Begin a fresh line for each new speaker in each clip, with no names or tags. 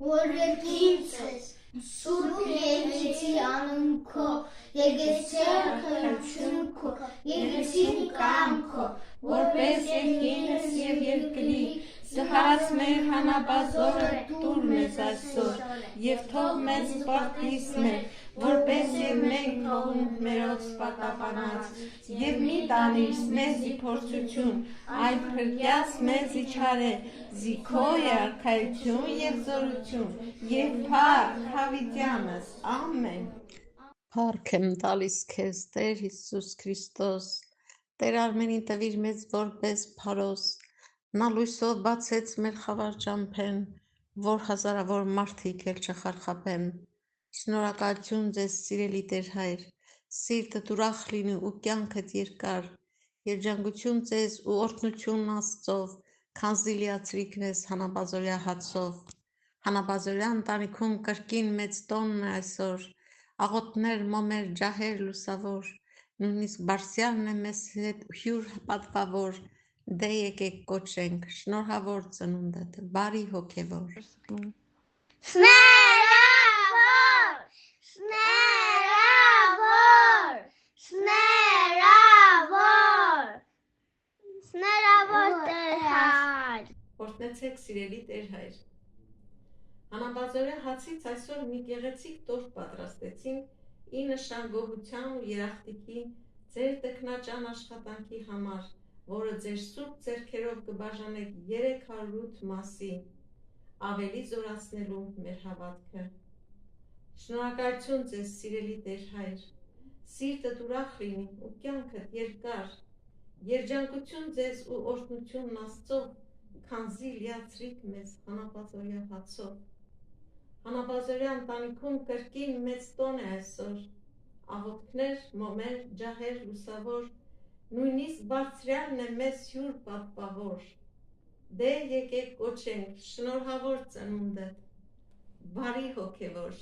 որ երկինցես, սուրբ եկեցի անուն քո, եկեցի արքայություն քո, եկեցի կամքո,
որպես երկինս և երկրի, զհարած մեր հանապազորը տուր մեզ այսօր, և թող մեզ պարտիս մեր, որպես և մենք թողում մերոց պատապանած, և մի տանիր մեզի փորձություն, այլ փրկյաց մեզի չարե, զիքո է արքայություն և զորություն, և փառք հավիտյանս, ամեն։
Փառք եմ տալիս քեզ, Տեր Հիսուս Քրիստոս, Տեր Արմենին տվիր մեզ որպես փարոս, նա լույսով բացեց մեր խավար ճամփեն, որ հազարավոր մարդիկ էլ չխարխափեն։ Շնորհակալություն ձեզ սիրելի Տեր Հայր, սիրտդ ուրախ լինի ու կյանքդ երկար, երջանկություն ձեզ ու օրհնություն Աստծով, քանզի լիացրիք մեզ հանապազորյա հացով։ Հանապազորյա ընտանիքում կրկին մեծ տոնն է այսօր, աղոթներ, մոմեր, ջահեր լուսավոր, նույնիսկ Բարսյանն է մեզ հետ հյուր պատվավոր, դե եկեք կոչենք, շնորհավոր ծնունդդ, բարի հոգևոր։
Շնորհավոր, շնորհավոր, շնորհավոր, շնորհավոր Տեր Հայր։
Օրհնեցեք սիրելի Տեր Հայր։ Հանապազորյա հացից այսօր մի գեղեցիկ տորտ պատրաստեցինք ի նշան գոհության ու երախտիկի ձեր տքնաճան աշխատանքի համար, որը ձեր սուրբ ձեռքերով կբաժանեք 308 մասի, ավելի զորացնելու մեր հավատքը։ Շնորհակալություն ձեզ սիրելի Տեր Հայր, սիրտդ ուրախ լինի ու կյանքդ երկար, երջանկություն ձեզ ու օրհնություն Աստծով, քանզի լիացրիք մեզ հանապազորյա հացով։ Հանապազորյա ընտանիքում կրկին մեծ տոն է այսօր, աղոթքներ, մոմեր, ջահեր լուսավոր, նույնիսկ Բարձրյալն է մեզ հյուր պատվավոր, դե եկեք կոչենք, շնորհավոր ծնունդդ, բարի հոգևոր։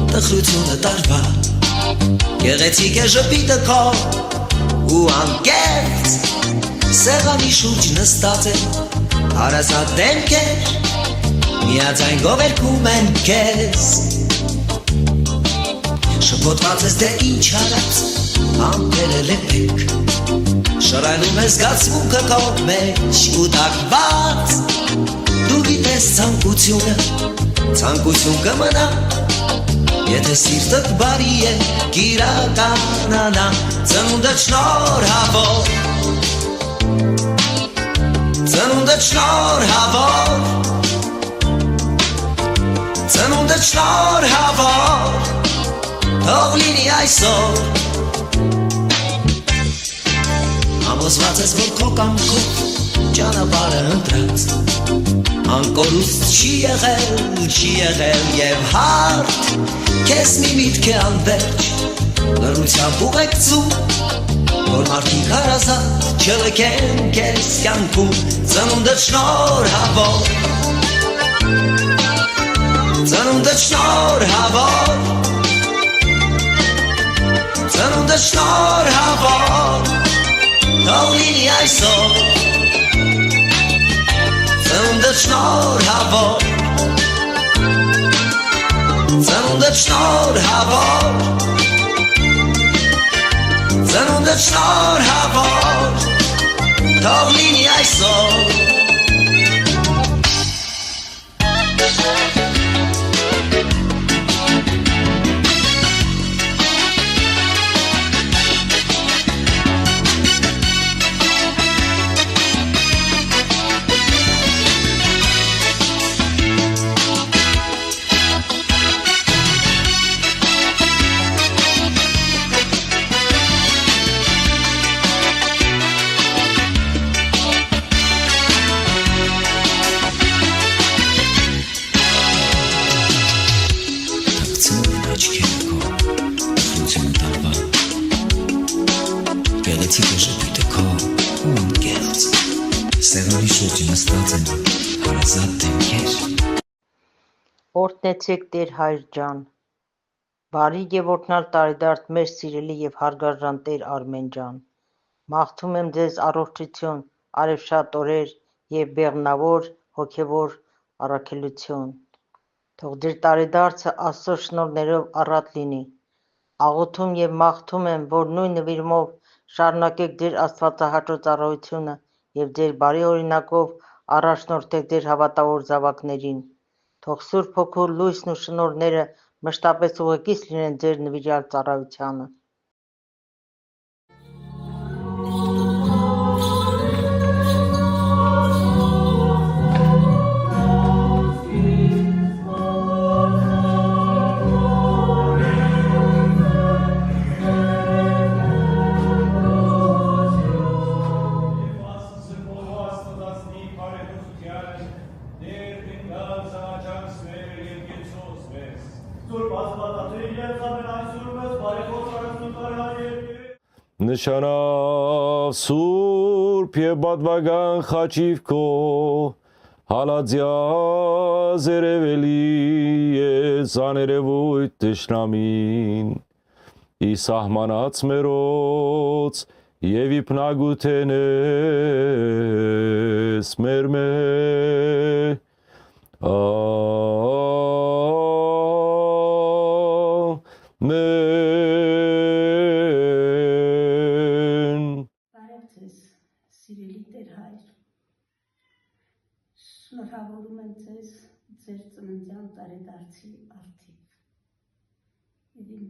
Տխրությունը տարվա, գեղեցիկ է ժպիտը քո ու անկեղծ սեղանի շուրջ նստած է հարազատ դեմքեր, միաձայն երգում են քեզ։ Շփոթված ես դե ինչ արած, ամպերը լեպեք, շռայլում ես զգացմունքը քո մեջ ու տակված, դու գիտես ցանկություն կմնա, եթե սիրտդ բարի է, կիրականանա, ծնունդդ շնորհավոր, ծնունդդ շնորհավոր, ծնունդդ շնորհավոր, թող լինի այսօր, համոզված ես, որ քո կամքով ճանապարհը ընտրած, անկորուստ չի եղել և հարթ, քեզ մի միտք է անվերջ, լռությամբ ուղեկցում, որ մարդիկ հարազատ չլքեն քեզ կյանքում, ծնունդդ շնորհավոր, ծնունդդ շնորհավոր, ծնունդդ շնորհավոր, թող լինի այսօր, ծնունդդ շնորհավոր, ծնունդդ շնորհավոր, ծնունդդ շնորհավոր, թող լինի այսօր։ Գեղեցիկ է ժպիտը քո ու անկեղծ Սեղանի շուրջը նստած են հարազատ դեմքեր
Օրհնեցեք Տեր Հայր ջան, բարի եւ օրհնալ տարեդարձ մեր սիրելի եւ հարգարժան Տեր Արմեն ջան, մաղթում եմ ձեզ առողջություն, արևշատ օրեր եւ բեղմնավոր հոգեվոր առաքելություն, թող ձեր տարեդարձը Աստծո շնորհներով առատ լինի, աղոթում եւ մաղթում եմ, որ նույն նվիրումով շարունակեք ձեր աստվածահաճո ծառայությունը եւ ձեր բարի օրինակով առաջնորդեք ձեր հավատավոր զավակներին, թող Սուրբ Հոգու լույսն ու շնորհները մշտապես ուղեկից լինեն ձեր նվիրյալ ծառայությանը։
Նշանավ սուրբ և բադվագան խաչիվ քո, հալածյա զերևելի ես աներևույթ թշնամին, ի սահմանած մերոց և իպնագութենես մեր
Սիրելի Տեր Հայր, շնորհավորում եմ ձեզ ձեր ծննդյան տարեդարձի արդիվ։ Եվ իմ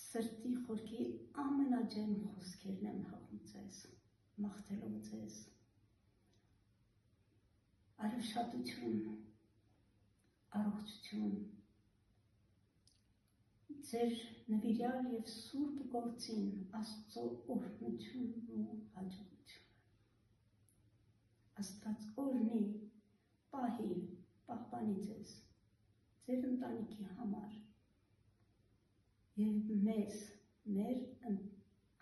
սրտի խորքի ամենաջերմ խոսքերն եմ հղում ձեզ, մաղթելով ձեզ արժանապատվություն, առողջություն, ձեր նվիրյալ և սուրբ գործին Աստծո օրհնությունն ու հաջողությունը։ Աստված օրհնի, պահի, պահպանի ձեզ, ձեր ընտանիքի համար և մեզ, մեր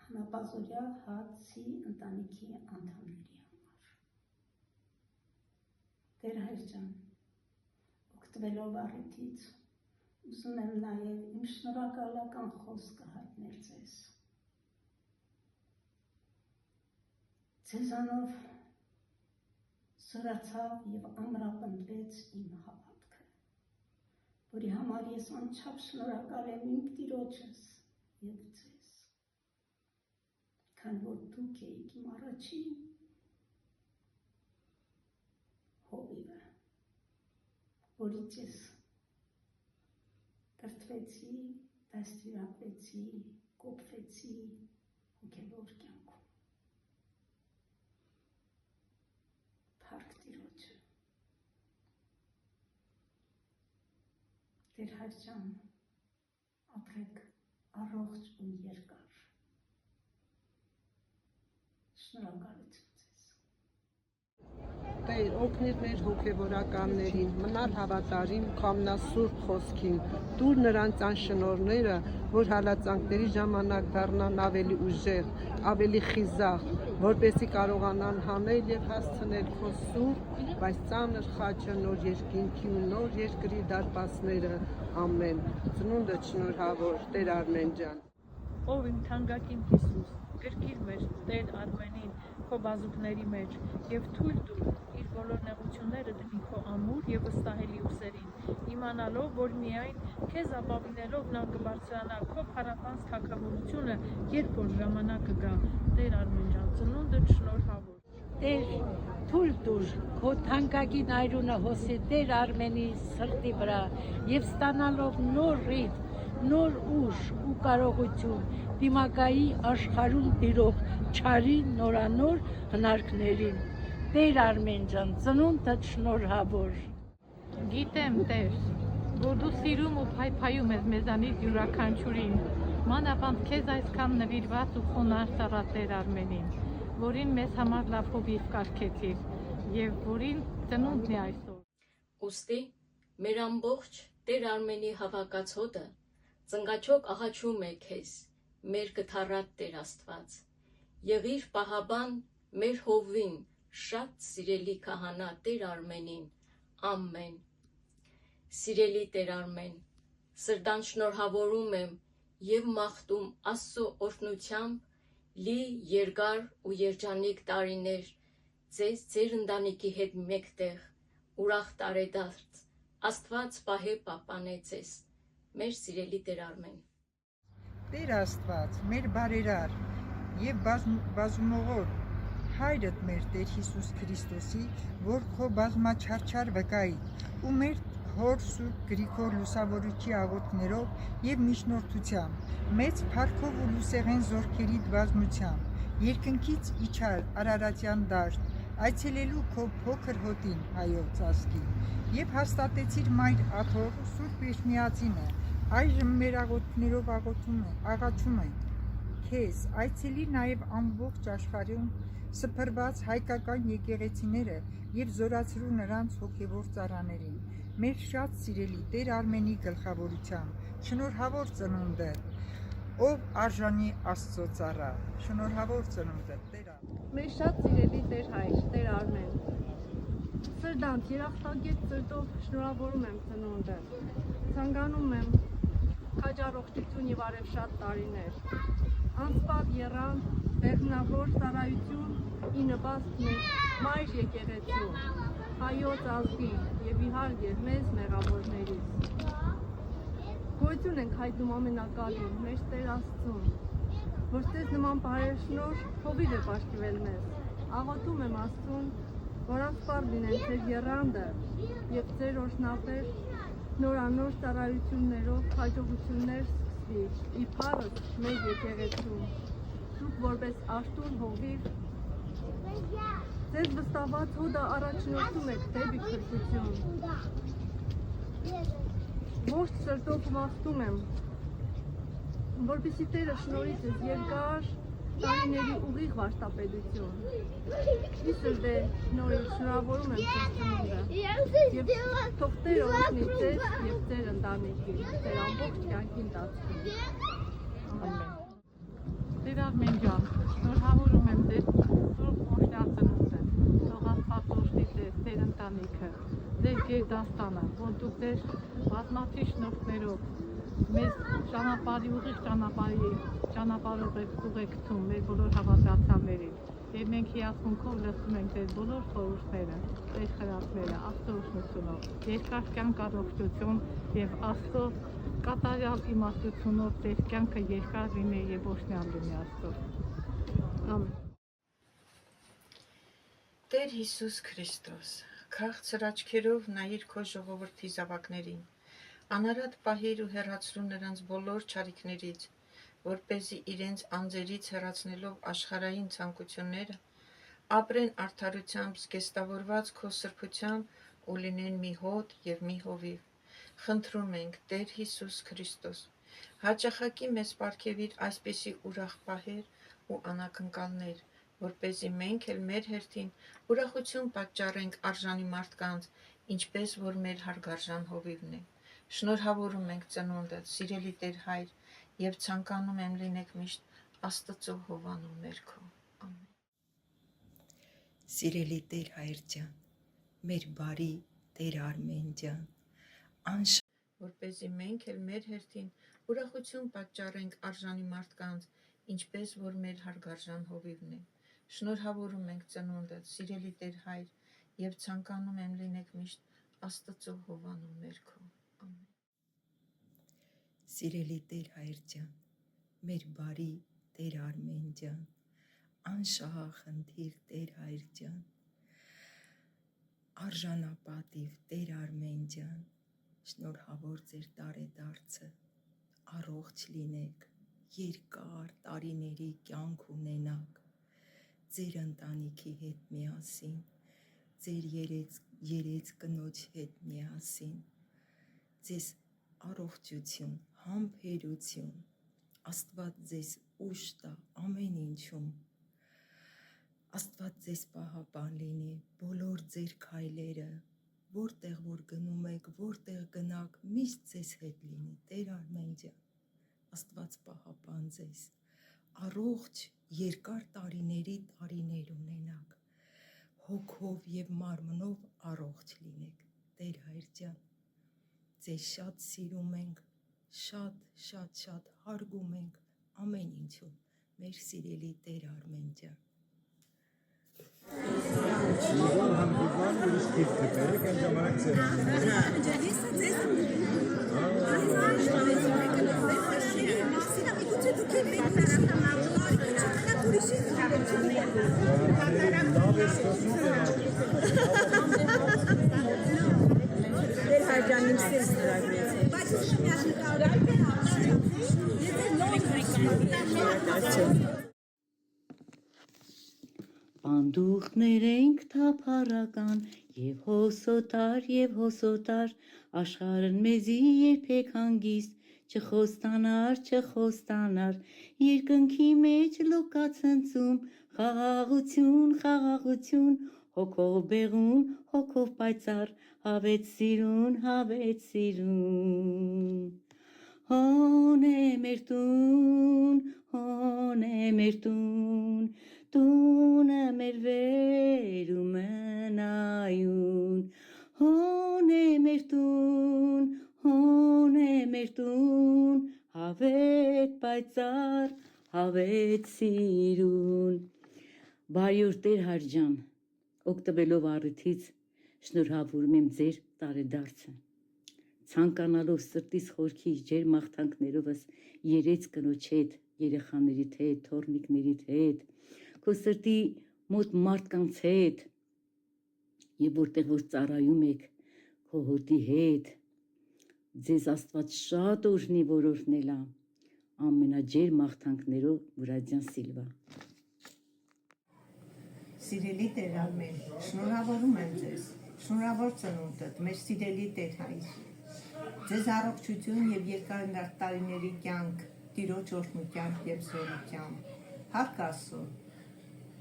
հանապազօրյա հացի ընտանիքի անդամների համար։ Տեր Հայր ջան, օգտվելով առիթից ուզում եմ նաև իմ շնորհակալական խոսքը հայտնել ձեզ։ Ձեզանով զորացավ և ամրապնդվեց իմ հավատքը, որի համար ես անչափ շնորհակալ եմ իմ Տիրոջս և ձեզ, քանի որ դուք էիք իմ առաջին հովիվը, որից ես կրթվեցի, դաստիարակվեցի, կոփվեցի հոգևոր կյանքում։ Փառք Տիրոջը։ Տեր Հայր ջան, ապրեք առողջ ու երկար։ Շնորհակալություն ձեզ։
Տեր, օգնիր մեր հոգևորականներին, մնալ հավատարիմ քո ամենասուրբ խոսքին, տուր նրանց այն շնորհները, որ հալածանքների ժամանակ դառնան ավելի ուժեղ, ավելի խիզախ, որպեսզի կարողանան հանել և հասցնել քո սուրբ, բայց ծանր խաչը նոր երկինքի ու նոր երկրի դարպասները, ամեն։ Ծնունդդ շնորհավոր, Տեր Արմեն ջան։
Ով իմ թանկագին Հիսուս, գրկիր մեր Տեր Արմենին քո բազուկների մեջ և թույլ տուր իր բոլոր նեղությունները դնի քո ամուր և վստահելի ուսերին, իմանալով, որ միայն քեզ ապավինելով նա կբարձրանա քո փառապանս թագավորությունը, երբ որ ժամանակը գա, Տեր Արմեն ջան, ծնունդդ շնորհավոր։
Տեր, թույլ տուր քո թանկագին այրունը հոսի Տեր Արմենի սրտի վրա և ստանալով նոր ռիթմ, նոր ուժ ու կարողություն դիմակայի աշխարհում տիրող չարի նորանոր հնարքներին։ Տեր Արմեն ջան, ծնունդդ շնորհավոր։
Գիտեմ, Տեր, որ դու սիրում ու փայփայում ես մեզանից յուրաքանչյուրին, մանավանդ քեզ այսքան նվիրված ու խոնարհ Տեր Արմենին, որին մեզ համար լավ հովիվ կարգեցիր և որին ծնունդն է այսօր։
Ուստի մեր ամբողջ Տեր Արմենի հավաքած հոտը ծնկաչոք աղաչում է քեզ, մեր կթառատ Տեր Աստված, եղիր պահաբան մեր հովին, շատ սիրելի քահանա Տեր Արմենին, ամեն։ Սիրելի Տեր Արմեն, սրտան շնորհավորում եմ և մաղթում Աստծո օրհնությամբ լի երկար ու երջանիկ տարիներ ձեզ ձեր ընտանիքի հետ մեկտեղ, ուրախ տարեդարձ, Աստված պահե պահպանե ձեզ, մեր սիրելի Տեր Արմեն։
Տեր Աստված, մեր բարերար և բազումողոր Հայրդ մեր Տեր Հիսուս Քրիստոսի, որ քո բազմաչարչար վկայի ու մեր հոր Սուրբ Գրիգոր Լուսավորիչի աղոթքներով և միջնորդությամբ, մեծ փառքով ու լուսեղեն զորքերիդ բազմությամբ, երկնքից իջար Արարատյան դաշտ, այցելելու քո փոքր հոտին հայոց ազգին, և հաստատեցիր մայր աթոռ Սուրբ Էջմիածինը, այժմ մեր աղոթքներով աղաչում ենք քեզ, այցելի նաև ամբողջ աշխարհում սփռված հայկական եկեղեցիները և զորացրու նրանց հոգևոր ծառաներին, մեր շատ սիրելի Տեր Արմենի գլխավորությամբ, շնորհավոր ծնունդը, ով արժանի Աստծո ծառա, շնորհավոր ծնունդը, Տեր Արմեն։
Մեր շատ սիրելի Տեր Հայր, Տեր Արմեն, սրտանց երախտագետ սրտով շնորհավորում եմ ծնունդը, ցանկանում եմ քաջ առողջություն և արևշատ տարիներ, անսպառ եռանդ, բեղմնավոր ծառայություն ի նպաստ մեր մայր եկեղեցու, հայոց ազգին և իհարկե մեզ մեղավորներից։ Գոհություն ենք հայտնում ամենակալին, մեր Տեր Աստծուն, որ ձեզ նման բարեշնորհ հովիվ է պարգևել մեզ։ Աղոթում եմ Աստծուն, որ անսպառ լինեն ձեր եռանդը և ձեր օրհնաբեր նորանոր ծառայություններով հաջողություններ սկսվի իբարս մեր եկեղեցում, դուք որպես աշտուն հովիվ ձեզ վստահված հոդը առաջնորդում եք դեպի քրտություն։ Ողջ սրտով մաղթում եմ, որպեսզի Տերը շնորհի ձեզ երկար տարիների ուղիղ վարդապետություն։ Ի սրտե շնորհավորում եմ ձեզ ծնունդը և թող Տերը օրհնի ձեզ և ձեր ընտանիքին, ձեր ամբողջ կյանքի ընթացքում։ Ամեն։
Տեր Արմեն ջան, շնորհավորում եմ ձեզ Սուրբ Օշտյա ծնունդը, թող Աստված օրհնի ձեզ, ձեր ընտանիքը, ձեր գերդաստանը, որ դուք ձեր բազմաթիվ շնորհներով մեզ ճանապարհի ուղիղ ճանապարհով եք ուղեկցում մեր բոլոր հավատացյալներին, և մենք հիասմունքով լսում ենք ձեր բոլոր խորհուրդները, ձեր խրատները, Աստծո օրհնությունով, երկար կյանք առողջություն և Աստծո կատարյալ իմաստությունով ձեր կյանքը երկար լինի և օրհնյալ լինի Աստծո։ Ամեն։
Տեր Հիսուս Քրիստոս, քաղցր աչքերով նայիր քո ժողովրդի զավակներին, անարատ պահիր ու հեռացրու նրանց բոլոր չարիքներից, որպեսզի իրենց անձերից հեռացնելով աշխարհային ցանկությունները, ապրեն արդարությամբ զգեստավորված քո սրբությամբ ու լինեն մի հոտ և մի հովիվ։ Խնդրում ենք, Տեր Հիսուս Քրիստոս, հաճախակի մեզ պարգևիր այսպիսի ուրախ պահեր ու անակնկալներ, որպեսզի մենք էլ մեր հերթին ուրախություն պատճառենք արժանի մարդկանց, ինչպես որ մեր հարգարժան հովիվն է։ Շնորհավորում ենք ծնունդը, սիրելի Տեր Հայր, և ցանկանում եմ լինեք միշտ Աստծո հովանու ներքո։ Ամեն։
Սիրելի Տեր Հայր ջան, մեր բարի Տեր Արմեն ջան,
որպեսզի մենք էլ մեր հերթին ուրախություն պատճառենք արժանի մարդկանց, ինչպես որ մեր հարգարժան հովիվն է։ Շնորհավորում ենք ծնունդը, սիրելի Տեր Հայր, և ցանկանում եմ լինեք միշտ Աստծո հովանու ներքո։ Ամեն։
Սիրելի Տեր Հայր ջան, մեր բարի Տեր Արմեն ջան, անշահախնդիր Տեր Հայր ջան, արժանապատիվ Տեր Արմեն ջան, շնորհավոր ձեր տարեդարձը, առողջ լինեք, երկար տարիների կյանք ունենաք, ձեր ընտանիքի հետ միասին, ձեր երեց կնոջ հետ միասին, ձեզ առողջություն, համբերություն, Աստված ձեզ ուժ տա ամեն ինչում, Աստված ձեզ պահապան լինի բոլոր ձեր քայլերը, որտեղ որ գնում եք, որտեղ գնաք, միշտ ձեզ հետ լինի, Տեր Արմեն ջան, Աստված պահապան ձեզ, առողջ երկար տարիների տարիներ ունենաք, հոգով և մարմնով առողջ լինեք, Տեր Հայր ջան, ձեզ շատ սիրում ենք, շատ հարգում ենք ամեն ինչում, մեր սիրելի Տեր Արմեն ջան։
Պանդուխներ ենք թափառական և հոսոտար, աշխարհն մեզի երբեք հանգիստ չխոստանար, երկնքի մեջ լոկա ցնծում, խաղաղություն, հոգով բեղուն, հոգով պայծառ, հավետ սիրուն, հոն է մեր տուն, տունը մեր վերում նայուն, հոն է մեր տուն, հավետ պայծառ, հավետ սիրուն։ Բարի օր Տեր Հայր ջան, օգտվելով առիթից շնորհավորում եմ ձեր տարեդարձը, ցանկանալով սրտիս խորքի ջեր մաղթանքներովս երեց կնոջ հետ, երեխաներիդ հետ, թոռնիկներիդ հետ, քո սրտի մոտ մարդկանց հետ եւ որտեղ որ ծառայում եք քո հոտի հետ, ձեզ Աստված շատ օրհնի որորհնելա, ամենաջեր մաղթանքներով Վուրադյան Սիլվա։
Սիրելի Տեր Արմեն, շնորհավորում եմ ձեզ, շնորհավոր ծնունդդ, մեր սիրելի Տեր Հայր, ձեզ առողջություն եւ երկար տարիների կյանք, Տիրոջ օրհնությամբ եւ զորությամբ, Փառք Աստծո,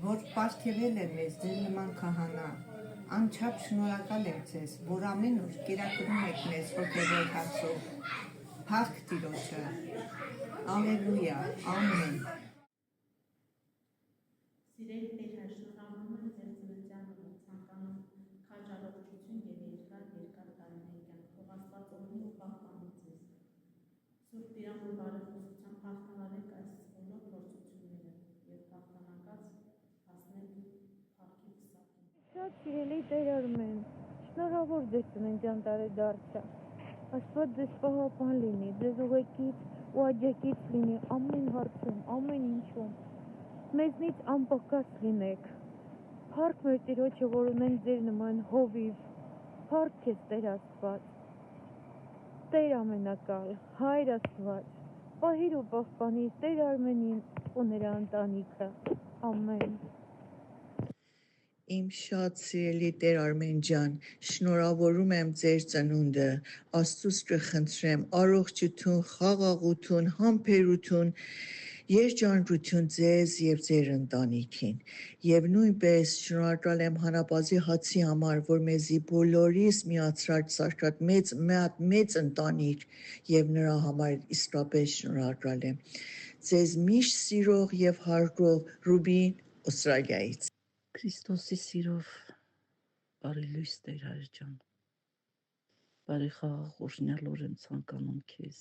որ պարգևել է մեզ ձեր նման քահանա, անչափ շնորհակալ եմ ձեզ, որ ամեն օր կերակրում եք մեզ հոգևոր հարցով, Փառք Տիրոջը, Ալելույա, ամեն։
Սիրելի Տեր Հայր, շնորհավորում եմ ձեր ծննդյան օրը, ցանկանում քաջ առողջություն եւ երկար տարիներ կյանք, թող Աստված օրհնի ու պահպանի ձեզ։ Սուրբ Տիրամուր բարեփոխությամբ հաղթահարեք այս բոլոր փորձությունները եւ հաղթանակած հասնեք փառքի վսակին։
Շատ սիրելի Տեր Արմեն, շնորհավոր ձեր ծննդյան տարեդարձը։ Աստված ձեզ պահապան լինի, ձեզ ուղեկից ու աջակից լինի ամեն հարցում, ամեն ինչում։ Մեզնից անպակաս լինեք։ Փառք մեր Տիրոջը, որ ունենք ձեր նման հովիվ։ Փառք քեզ Տեր Աստված։ Տեր ամենակալ, Հայր Աստված, պահիր ու պահպանիր Տեր Արմենին ու նրա ընտանիքը։ Ամեն։
Իմ շատ սիրելի Տեր Արմեն ջան, շնորհավորում եմ ձեր ծնունդը, Աստծուց կխնդրեմ առողջություն, խաղաղություն, համբերություն, երջանկություն ձեզ եւ ձեր ընտանիքին եւ նույնպես շնորհակալ եմ Հանապազի հացի համար, որ մեզի բոլորիս միացրած սարքած մեծ ընտանիք եւ նրա համար իսկապես շնորհակալ եմ։ Ձեզ միշտ սիրող եւ հարգող Ռուբին Ավստրալիայից։
Քրիստոսի սիրով բարի լույս Տեր Հայր ջան, բարի խաղաղ օրհնյալ օր եմ ցանկանում քեզ,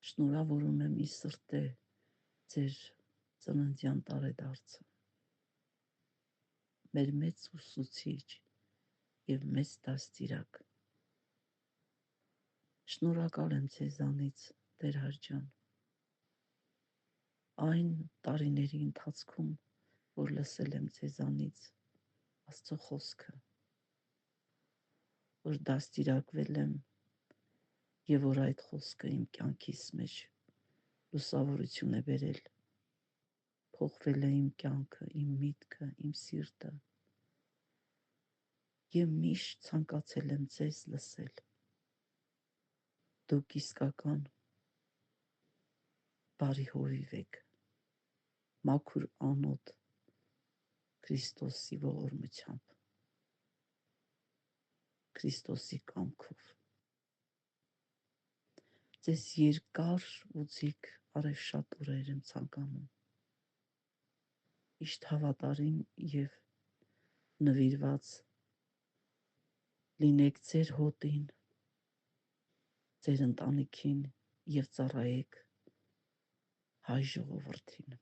շնորհավորում եմ ի սրտե ձեր ծննդյան տարեդարձը, մեր մեծ ուսուցիչ եւ մեծ դաստիարակ, շնորհակալ եմ ձեզանից Տեր Հայր ջան, այն տարիների ընթացքում որ լսել եմ ձեզանից Աստծո խոսքը, որ դաստիարակվել եմ եւ որ այդ խոսքը իմ կյանքիս մեջ լուսավորություն է բերել, փոխվել է իմ կյանքը, իմ միտքը, իմ սիրտը եւ միշտ ցանկացել եմ ձեզ լսել։ Դուք իսկական բարի հովիվ եք, մաքուր անոթ Քրիստոսի ողորմությամբ, Քրիստոսի կամքով։ ձեզ երկար ու ձիգ արևշատ օրեր եմ ցանկանում։ Միշտ հավատարիմ եւ նվիրված լինեք ձեր հոտին, ձեր ընտանիքին եւ ծառայեք հայ ժողովրդին։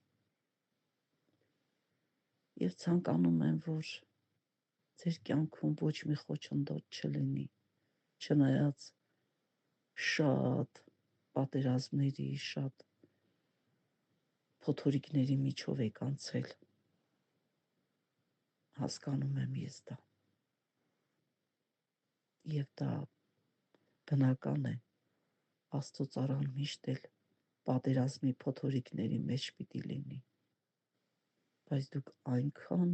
Եվ ցանկանում եմ, որ ձեր կյանքում ոչ մի խոչընդոտ չլինի, չնայած շատ պատերազմների, շատ փոթորիկների միջով եք անցել։ Հասկանում եմ ես դա։ Եվ դա բնական է, Աստծոծարան միշտ էլ պատերազմի փոթորիկների մեջ պիտի լինի, բայց դուք այնքան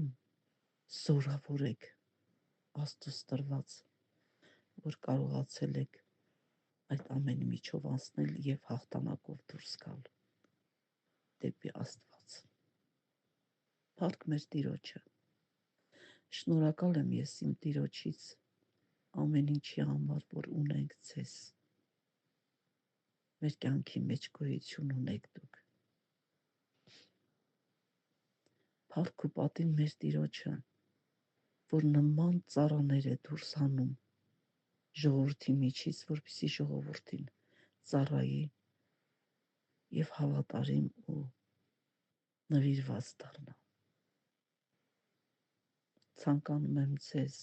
զորավոր եք Աստծուց տրված, որ կարողացել եք այդ ամենի միջով անցնել եւ հաղթանակով դուրս գալ դեպի Աստված։ Փառք մեր Տիրոջը։ Շնորհակալ եմ ես իմ Տիրոջից ամեն ինչի համար, որ ունենք ձեզ։ Մեր կյանքի մեջ գոյություն ունեք դուք։ Փառք ու պատիվ մեր Տիրոջը, որ նման ծառաներ է դուրս հանում ժողովրդի միջից, որպեսզի ժողովրդին ծառայի եւ հավատարիմ ու նվիրված դառնա։ Ցանկանում եմ ձեզ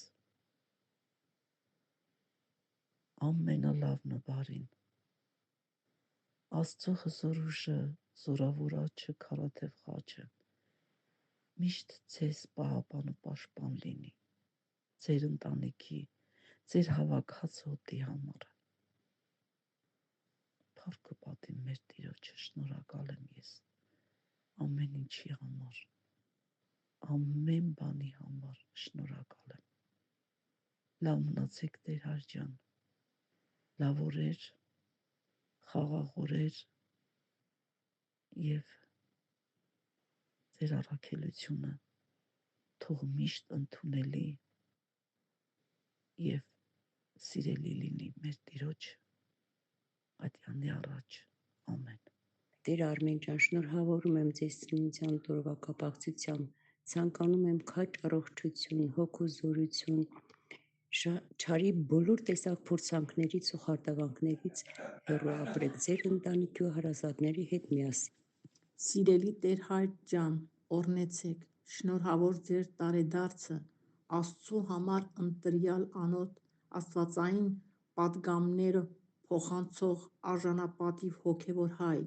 ամենալավն ու բարին, Աստծո հզոր ուժը, զորավոր աչքը, քարաթև խաչը միշտ ձեզ պահապան ու պաշտպան լինի, ձեր ընտանիքի, ձեր հավաքած հոտի համար։ Փառք ու պատիվ մեր Տիրոջը, շնորհակալ եմ ես ամեն ինչի համար, ամեն բանի համար շնորհակալ եմ։ Լավ մնացեք Տեր հայր ջան, լավ օրեր, խաղաղ օրեր եւ ձեր առաքելությունը թող միշտ ընդունելի եւ սիրելի լինի մեր Տիրոջ ատյանի առաջ, ամեն։
Տեր Արմեն ջան, շնորհավորում եմ ձեզ ծննդյան օրվա կապակցությամբ, ցանկանում եմ քաջ առողջություն, հոգու զորություն, չարի բոլոր տեսակ փորձանքներից ու խարտավանքներից հեռու ապրեք ձեր ընտանիքի ու հարազատների հետ միասին։
Սիրելի Տեր հայր ջան, օրհնեցեք, շնորհավոր ձեր տարեդարձը, Աստծու համար ընտրյալ անոտ աստվածային պատգամները փոխանցող արժանապատիվ հոգևոր հայր,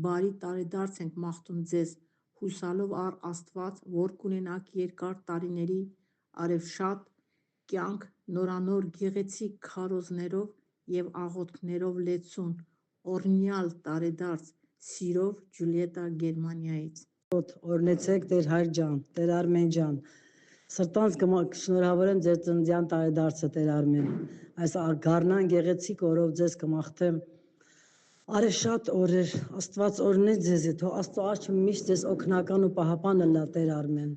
բարի տարեդարձ ենք մաղթում ձեզ, հուսալով առ Աստված, որ կունենաք երկար տարիների արևշատ կյանք նորանոր գեղեցիկ քարոզներով եւ աղոթքներով լեցուն, օրհնյալ տարեդարձ, սիրով Ջուլիետա Գերմանիայից։
Օրհնեցեք Տեր հայր ջան, Տեր Արմեն ջան, սրտանց շնորհավորեմ ձեր ծննդյան տարեդարձը Տեր Արմեն, այս գառնան գեղեցիկ օրով ձեզ կմաղթեմ արևշատ օրեր, Աստված օրհնի ձեզ, թող Աստծո աչքը միշտ ձեզ օգնական ու պահապանը լա Տեր Արմեն։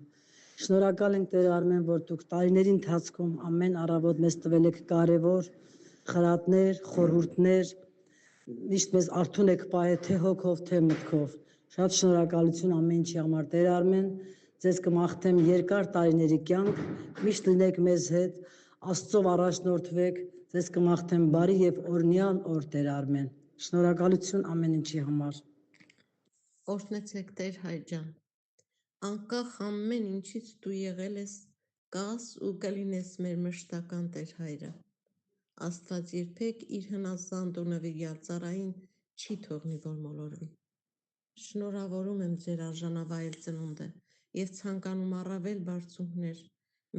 Շնորհակալ ենք Տեր Արմեն, որ դուք տարիների ընթացքում ամեն առավոտ մեզ տվել եք կարևոր խրատներ, խորհուրդներ, միշտ մեզ արթուն եք պահել թե հոգով, թե մտքով։ Շատ շնորհակալություն ամեն ինչի համար Տեր Արմեն, ձեզ կմաղթեմ երկար տարիների կյանք, միշտ լինեք մեզ հետ, Աստծով առաջնորդվեք, ձեզ կմաղթեմ բարի եւ օրհնյալ օր Տեր Արմեն։ Շնորհակալություն ամեն ինչի համար։
Օրհնեցեք Տեր հայր ջան, անկախ ամեն ինչից դու եղել ես, կաս ու կլինես մեր մշտական Տեր հայրը։ Աստված երբեք իր հնազանդ ու նվիրյալ ծառային չի թողնի, որ մոլորվի։ Շնորհավորում եմ ձեր արժանավայել ծնունդը եւ ցանկանում առավել բարձունքներ։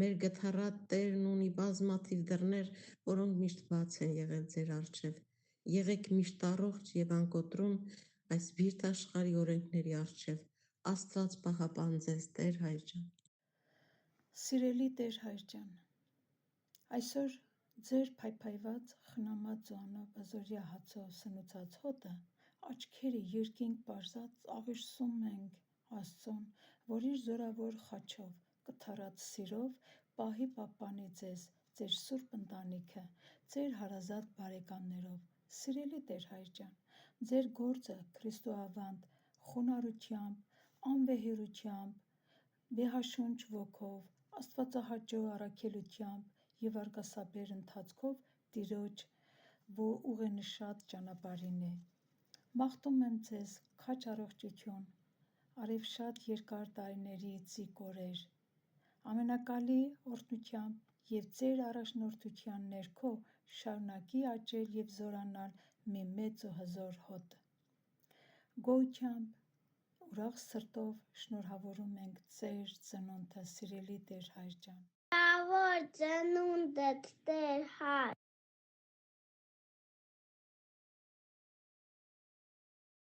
Մեր գթառատ Տերն ունի բազմաթիվ դռներ, որոնք միշտ բաց են եղել ձեր առջև։ Եղեք միշտ առողջ եւ անկոտրում այս բիրտ աշխարհի օրենքների առջև։ Աստված պահապան ձեզ Տեր հայր ջան։
Սիրելի Տեր հայր ջան, այսօր ձեր փայփայված խնամած ու անաբազորյա հացով սնուցած հոտը աչքերը երկինք պարզած աղյուսում ենք Աստծուն, որ իր զորավոր խաչով կթառած սիրով պահի պապանի ձեզ, ձեր սուրբ ընտանիքը, ձեր հարազատ բարեկամներով, Սիրելի Տեր Հայր ջան, ձեր գործը Քրիստոավանդ խոնարհությամբ, անվեհերությամբ, վեհաշունչ ոգով, աստվածահաճո առաքելությամբ եւ արգասաբեր ընթացքով Տիրոջ ուղենշատ ճանապարհին է։ Մաղթում եմ ձեզ քաջ առողջություն, արևշատ երկար տարիների ծիկ օրեր, ամենակալի օրհնությամբ եւ ձեր առաջնորդության ներքո շարունակի աճել եւ զորանալ մի մեծ ու հզոր հոտ։ Գոհությամբ, ուրախ սրտով շնորհավորում ենք ձեր ծնունդը, սիրելի Տեր Հայր ջան։
Շնորհավոր ծնունդդ Տեր Հայր։